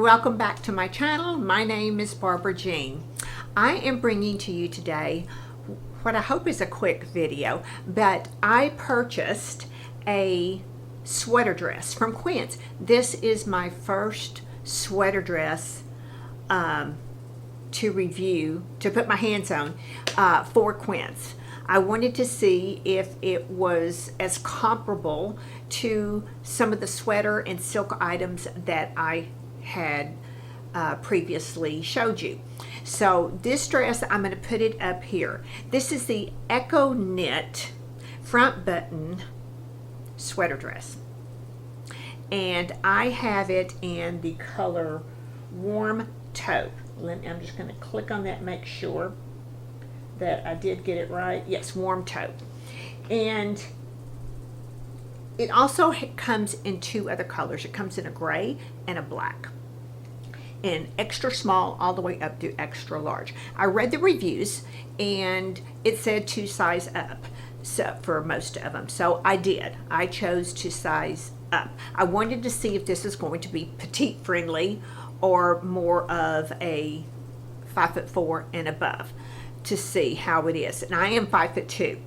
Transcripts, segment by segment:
welcome back to my channel. My name is Barbara Jean. I am bringing to you today what I hope is a quick video, but I purchased a sweater dress from Quince. This is my first sweater dress to review, to put my hands on for Quince. I wanted to see if it was as comparable to some of the sweater and silk items that I had previously showed you. So this dress, I'm going to put it up here. This is the Echo Knit front button sweater dress. And I have it in the color Warm Taupe. I'm just going to click on that, make sure that I did get it right. Yes, Warm Taupe. And it also comes in two other colors. It comes in a gray and a black, and extra small all the way up to extra large. I read the reviews and it said to size up, so for most of them, so I did. I chose to size up. I wanted to see if this is going to be petite friendly or more of a 5'4" and above, to see how it is. And I am 5'2",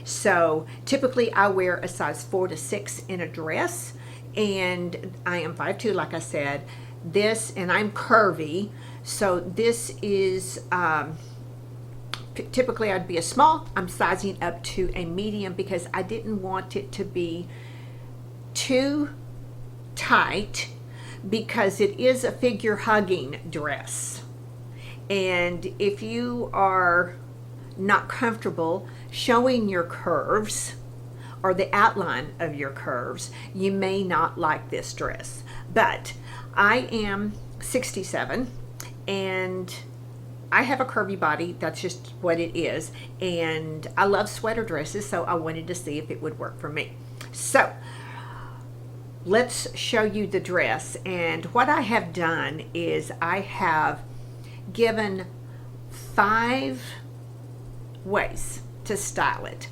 so typically I wear a size 4 to 6 in a dress, and I am 5'2", like I said. This, and I'm curvy, so this is typically I'd be a small. I'm sizing up to a medium because I didn't want it to be too tight, because it is a figure hugging dress, and if you are not comfortable showing your curves or the outline of your curves, you may not like this dress. But I am 67 and I have a curvy body. That's just what it is, and I love sweater dresses, so I wanted to see if it would work for me. So let's show you the dress. And what I have done is I have given 5 ways to style it.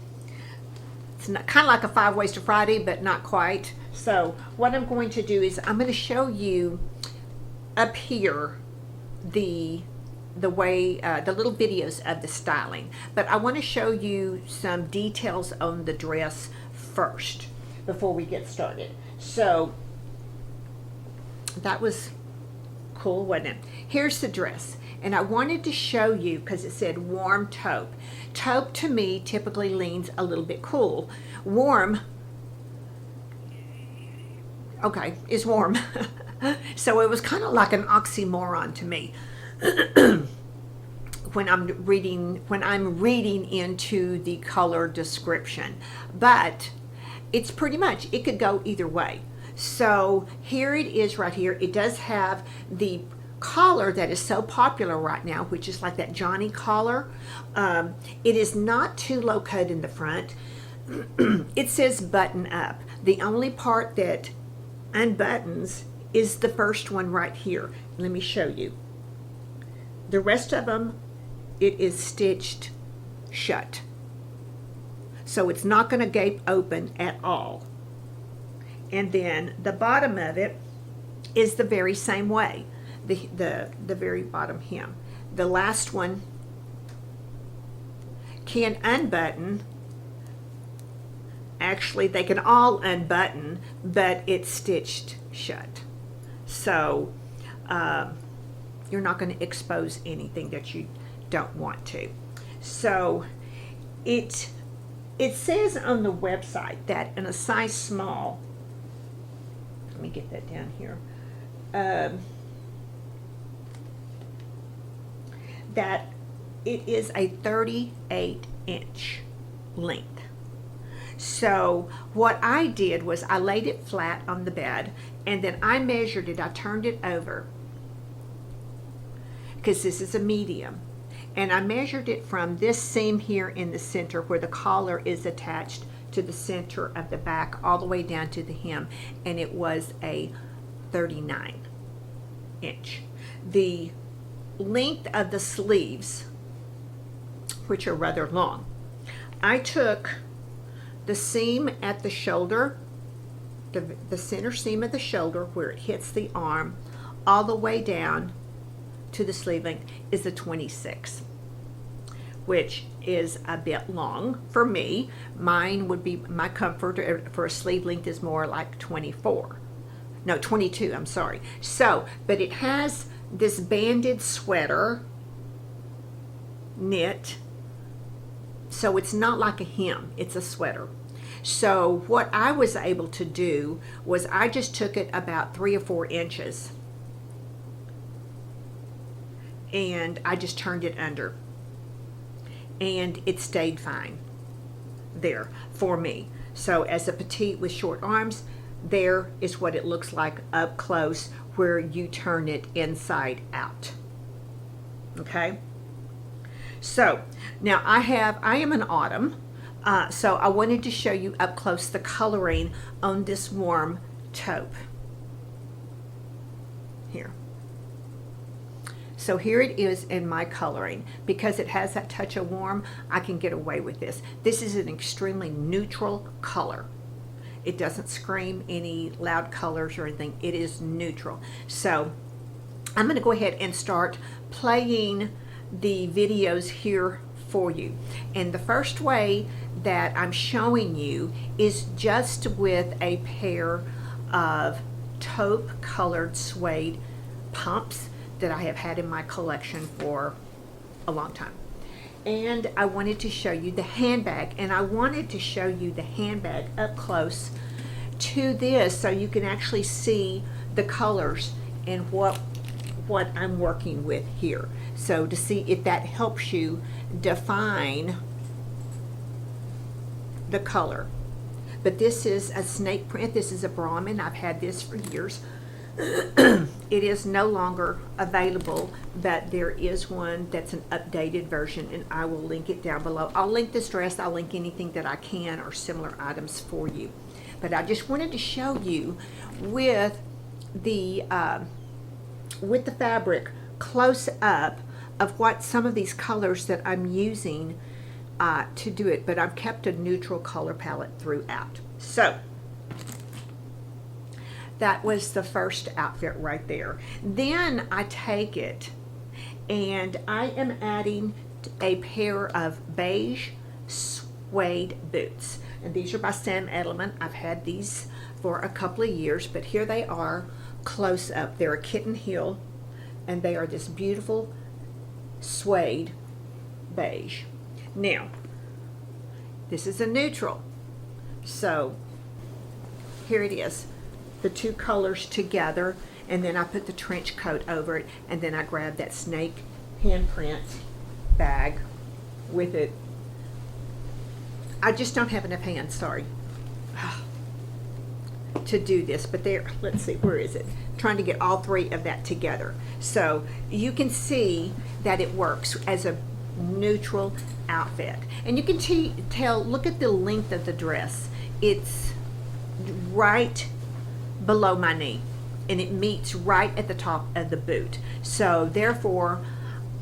It's not, kind of like a 5 ways to Friday, but not quite. So what I'm going to do is I'm going to show you up here the way the little videos of the styling, but I want to show you some details on the dress first before we get started. So that was cool, wasn't it? Here's the dress, and I wanted to show you because it said Warm Taupe. Taupe to me typically leans a little bit cool. Warm, okay, is warm. So it was kind of like an oxymoron to me when I'm reading into the color description. But it's pretty much, it could go either way. So here it is right here. It does have the collar that is so popular right now, which is like that Johnny collar. It is not too low cut in the front. It says button up. The only part that unbuttons is the first one right here. Let me show you. The rest of them, it is stitched shut. So it's not going to gape open at all. And then the bottom of it is the very same way. The very bottom hem. The last one can unbutton. Actually, they can all unbutton, but it's stitched shut. So you're not going to expose anything that you don't want to. So it says on the website that in a size small, let me get that down here, that it is a 38-inch length. So what I did was I laid it flat on the bed, and then I measured it. I turned it over because this is a medium, and I measured it from this seam here in the center where the collar is attached to the center of the back all the way down to the hem, and it was a 39-inch. The length of the sleeves, which are rather long, I took the seam at the shoulder, the center seam of the shoulder where it hits the arm, all the way down to the sleeve length is a 26, which is a bit long for me. Mine would be, my comfort for a sleeve length is more like 24. No, 22, I'm sorry. So, but it has this banded sweater knit, so it's not like a hem, it's a sweater. So what I was able to do was I just took it about 3 or 4 inches and I just turned it under, and it stayed fine there for me. So as a petite with short arms, there is what it looks like up close where you turn it inside out. Okay, so now I am an autumn, so I wanted to show you up close the coloring on this warm taupe here. So here it is in my coloring. Because it has that touch of warm, I can get away with this. This is an extremely neutral color. It doesn't scream any loud colors or anything. It is neutral. So I'm going to go ahead and start playing the videos here for you. And the first way that I'm showing you is just with a pair of taupe colored suede pumps that I have had in my collection for a long time. And I wanted to show you the handbag, and I wanted to show you the handbag up close to this so you can actually see the colors and what I'm working with here. So to see if that helps you define the color. But this is a snake print. This is a Brahmin. I've had this for years. It is no longer available, but there is one that's an updated version, and I will link it down below. I'll link this dress, I'll link anything that I can or similar items for you. But I just wanted to show you with the fabric close up of what some of these colors that I'm using to do it, but I've kept a neutral color palette throughout. So that was the first outfit right there. Then I take it and I am adding a pair of beige suede boots. And these are by Sam Edelman. I've had these for a couple of years, but here they are close up. They're a kitten heel, and they are this beautiful suede beige. Now, this is a neutral. So here it is. The two colors together, and then I put the trench coat over it, and then I grabbed that snake handprint bag with it. I just don't have enough hands, sorry, to do this, but there, let's see, where is it? Trying to get all three of that together. So you can see that it works as a neutral outfit. And you can tell, look at the length of the dress. It's right below my knee, and it meets right at the top of the boot. So therefore,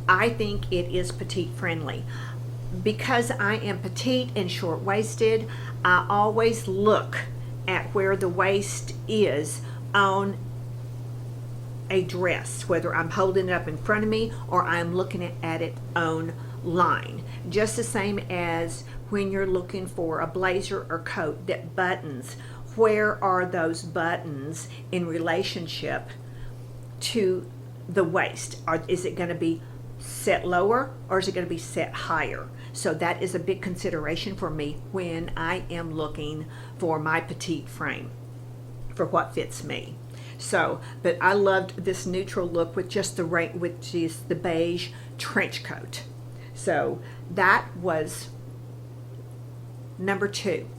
I think it is petite friendly. Because I am petite and short-waisted, I always look at where the waist is on a dress, whether I'm holding it up in front of me or I'm looking at it online. Just the same as when you're looking for a blazer or coat that buttons. Where are those buttons in relationship to the waist? Is it going to be set lower or is it going to be set higher? So that is a big consideration for me when I am looking for my petite frame, for what fits me. So, but I loved this neutral look with just which is the beige trench coat. So that was number 2.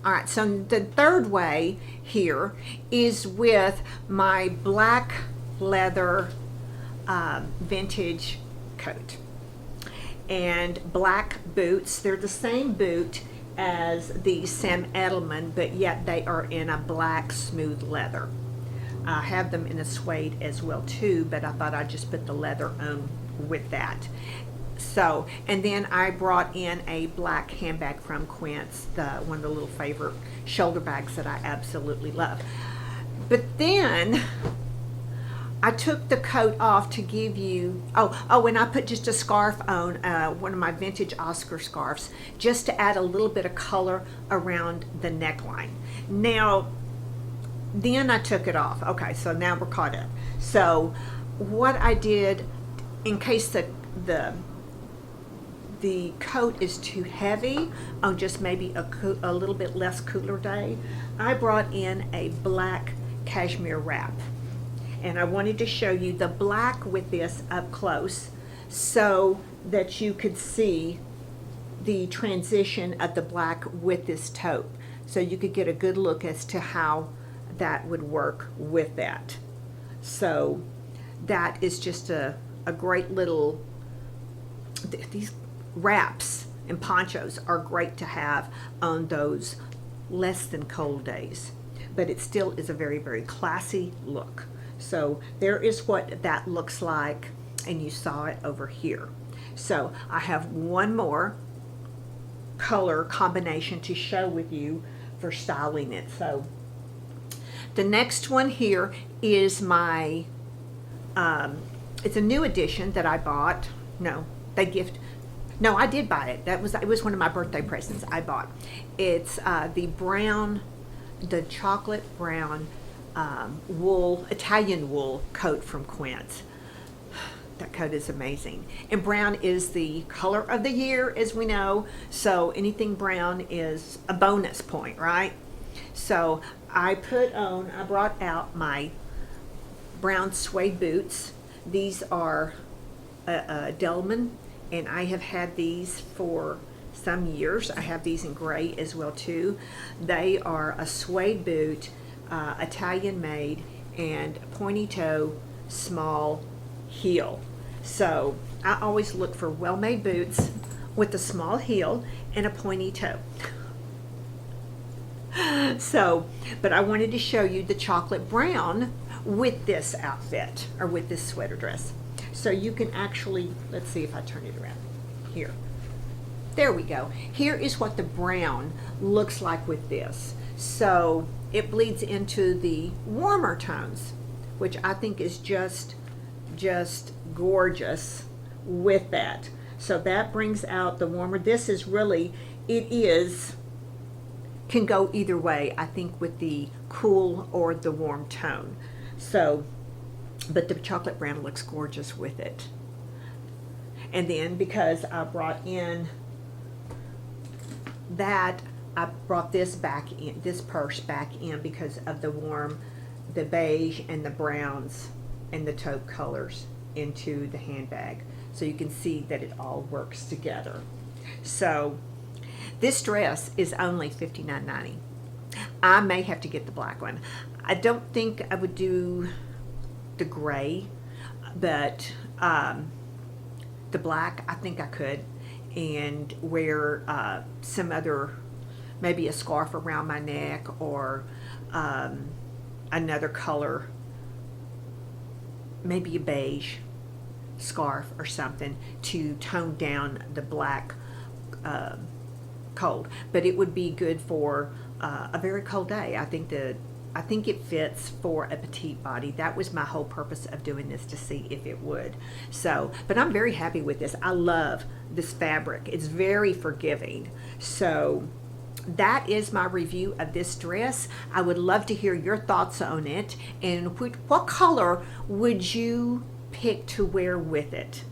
All right, so the third way here is with my black leather vintage coat and black boots. They're the same boot as the Sam Edelman, but yet they are in a black smooth leather. I have them in a suede as well too, but I thought I'd just put the leather on with that. So, and then I brought in a black handbag from Quince, one of the little favorite shoulder bags that I absolutely love. But then I took the coat off to give you, and I put just a scarf on, one of my vintage Oscar scarves, just to add a little bit of color around the neckline. Now, then I took it off. Okay, so now we're caught up. So what I did, in case the coat is too heavy on just maybe a little bit less cooler day, I brought in a black cashmere wrap. And I wanted to show you the black with this up close so that you could see the transition of the black with this taupe. So you could get a good look as to how that would work with that. So that is just a great little, these wraps and ponchos are great to have on those less than cold days. But it still is a very, very classy look. So there is what that looks like, and you saw it over here. So I have one more color combination to share with you for styling it. So the next one here is my, it's a new edition that I bought. No, I did buy it. It was one of my birthday presents I bought. It's the chocolate brown wool, Italian wool coat from Quince. That coat is amazing. And brown is the color of the year, as we know. So anything brown is a bonus point, right? So I brought out my brown suede boots. These are Delman, and I have had these for some years. I have these in gray as well too. They are a suede boot, Italian made, and pointy toe, small heel. So I always look for well-made boots with a small heel and a pointy toe. So, but I wanted to show you the chocolate brown with this outfit, or with this sweater dress. So you can actually, let's see if I turn it around here. There we go. Here is what the brown looks like with this. So it bleeds into the warmer tones, which I think is just gorgeous with that. So that brings out the warmer. This is really, can go either way, I think, with the cool or the warm tone. So, but the chocolate brown looks gorgeous with it. And then because I brought in that, I brought this back in, this purse back in, because of the beige and the browns and the taupe colors into the handbag. So you can see that it all works together. So this dress is only $59.90. I may have to get the black one. I don't think I would do the gray, but the black, I think I could, and wear some other, maybe a scarf around my neck, or another color, maybe a beige scarf or something, to tone down the black cold. But it would be good for a very cold day. I think it fits for a petite body. That was my whole purpose of doing this, to see if it would. So, but I'm very happy with this. I love this fabric. It's very forgiving. So that is my review of this dress. I would love to hear your thoughts on it, and what color would you pick to wear with it,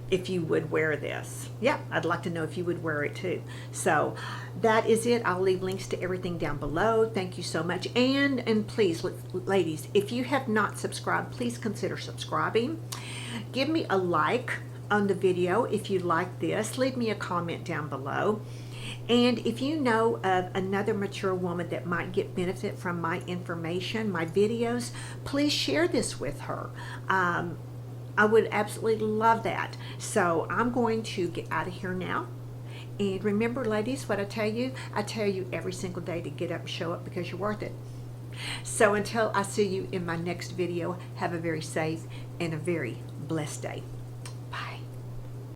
if you would wear this. Yeah, I'd like to know if you would wear it too. So that is it. I'll leave links to everything down below. Thank you so much. And please, ladies, if you have not subscribed, please consider subscribing. Give me a like on the video if you like this. Leave me a comment down below. And if you know of another mature woman that might get benefit from my information, my videos, please share this with her. I would absolutely love that. So I'm going to get out of here now. And remember, ladies, what I tell you every single day to get up and show up, because you're worth it. So until I see you in my next video, have a very safe and a very blessed day.